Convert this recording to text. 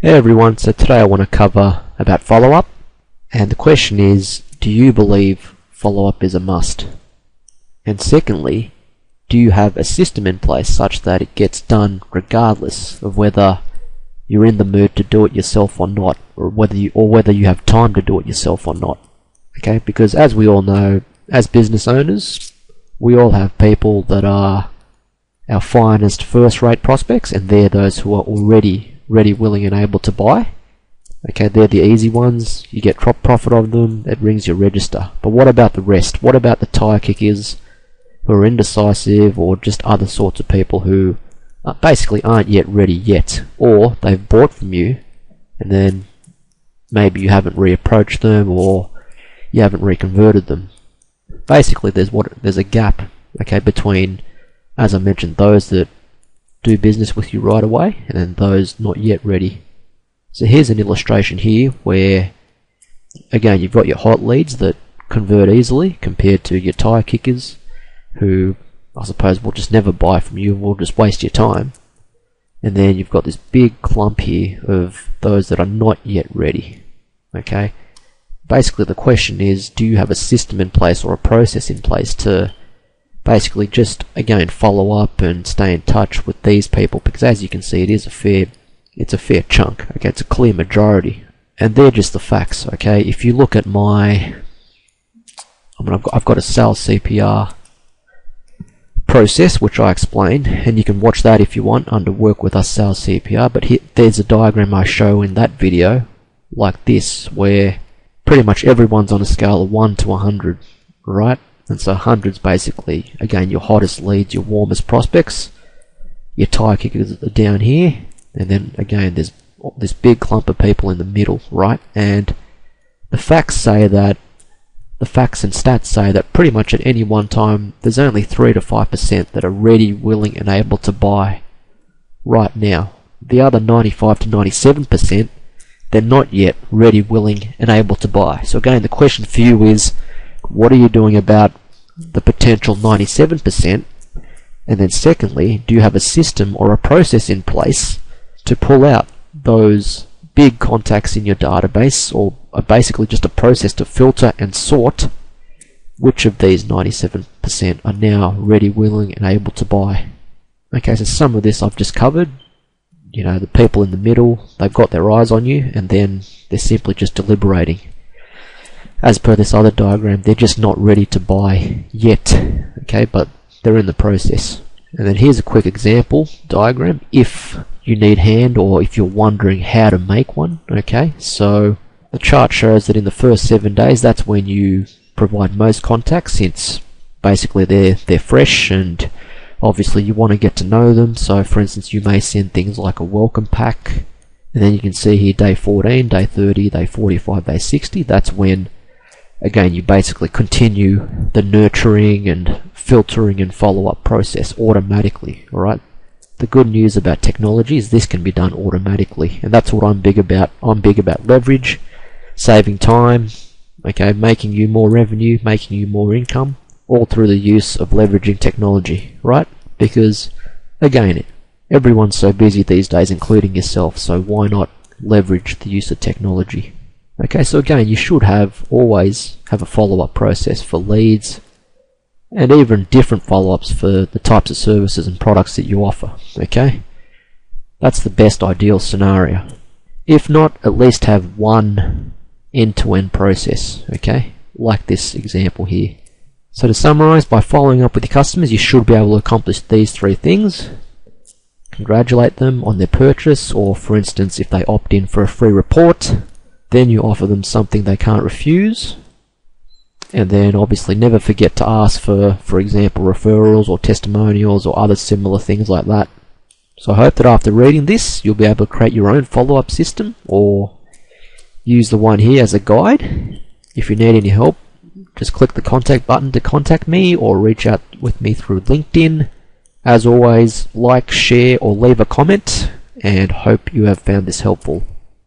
Hey everyone, so today I want to cover about follow-up, and the question is, do you believe follow-up is a must? And secondly, do you have a system in place such that it gets done regardless of whether you're in the mood to do it yourself or not, or whether you have time to do it yourself or not? Okay, because as we all know, as business owners, we all have people that are our finest first-rate prospects, and they're those who are already ready, willing and able to buy. Okay, they're the easy ones, you get profit of them, it rings your register. But what about the rest? What about the tire kickers who are indecisive, or just other sorts of people who basically aren't yet ready yet, or they've bought from you and then maybe you haven't reapproached them or you haven't reconverted them? Basically there's a gap, okay, between, as I mentioned, those that do business with you right away and then those not yet ready. So here's an illustration here where, again, you've got your hot leads that convert easily compared to your tire kickers who I suppose will just never buy from you, will just waste your time. And then you've got this big clump here of those that are not yet ready. Okay, basically the question is, do you have a system in place or a process in place to basically just, again, follow up and stay in touch with these people? Because as you can see, it's a fair chunk. Okay, it's a clear majority, and they're just the facts. Okay, if you look at I've got a sales CPR process which I explain, and you can watch that if you want under Work With Us Sales CPR. But there's a diagram I show in that video like this, where pretty much everyone's on a scale of 1 to 100, right? And so 100's basically, again, your hottest leads, your warmest prospects. Your tire kickers are down here, and then again there's this big clump of people in the middle, right? And the facts and stats say that pretty much at any one time there's only 3 to 5% that are ready, willing and able to buy right now. The other 95 to 97%, they're not yet ready, willing and able to buy. So again, the question for you is, what are you doing about the potential 97%? And then secondly, do you have a system or a process in place to pull out those big contacts in your database, or basically just a process to filter and sort which of these 97% are now ready, willing and able to buy? Okay, so some of this I've just covered. You know, the people in the middle, they've got their eyes on you and then they're simply just deliberating. As per this other diagram, they're just not ready to buy yet, okay, but they're in the process. And then here's a quick example diagram if you need hand, or if you're wondering how to make one. Okay, so the chart shows that in the first 7 days, that's when you provide most contacts, since basically they're fresh and obviously you want to get to know them. So for instance, you may send things like a welcome pack, and then you can see here day 14, day 30, day 45, day 60, that's when, again, you basically continue the nurturing and filtering and follow-up process automatically. Alright, the good news about technology is this can be done automatically, and that's what I'm big about. I'm big about leverage, saving time, okay, making you more revenue, making you more income, all through the use of leveraging technology, right? Because, again, everyone's so busy these days, including yourself, so why not leverage the use of technology? Okay, so again, you should always have a follow-up process for leads, and even different follow-ups for the types of services and products that you offer. Okay, that's the best ideal scenario. If not, at least have one end-to-end process, okay, like this example here. So to summarize, by following up with your customers, you should be able to accomplish these 3 things. Congratulate them on their purchase, or for instance, if they opt in for a free report, then you offer them something they can't refuse. And then obviously never forget to ask for example, referrals or testimonials or other similar things like that. So I hope that after reading this, you'll be able to create your own follow-up system, or use the one here as a guide. If you need any help, just click the contact button to contact me, or reach out with me through LinkedIn. As always, like, share or leave a comment, and hope you have found this helpful.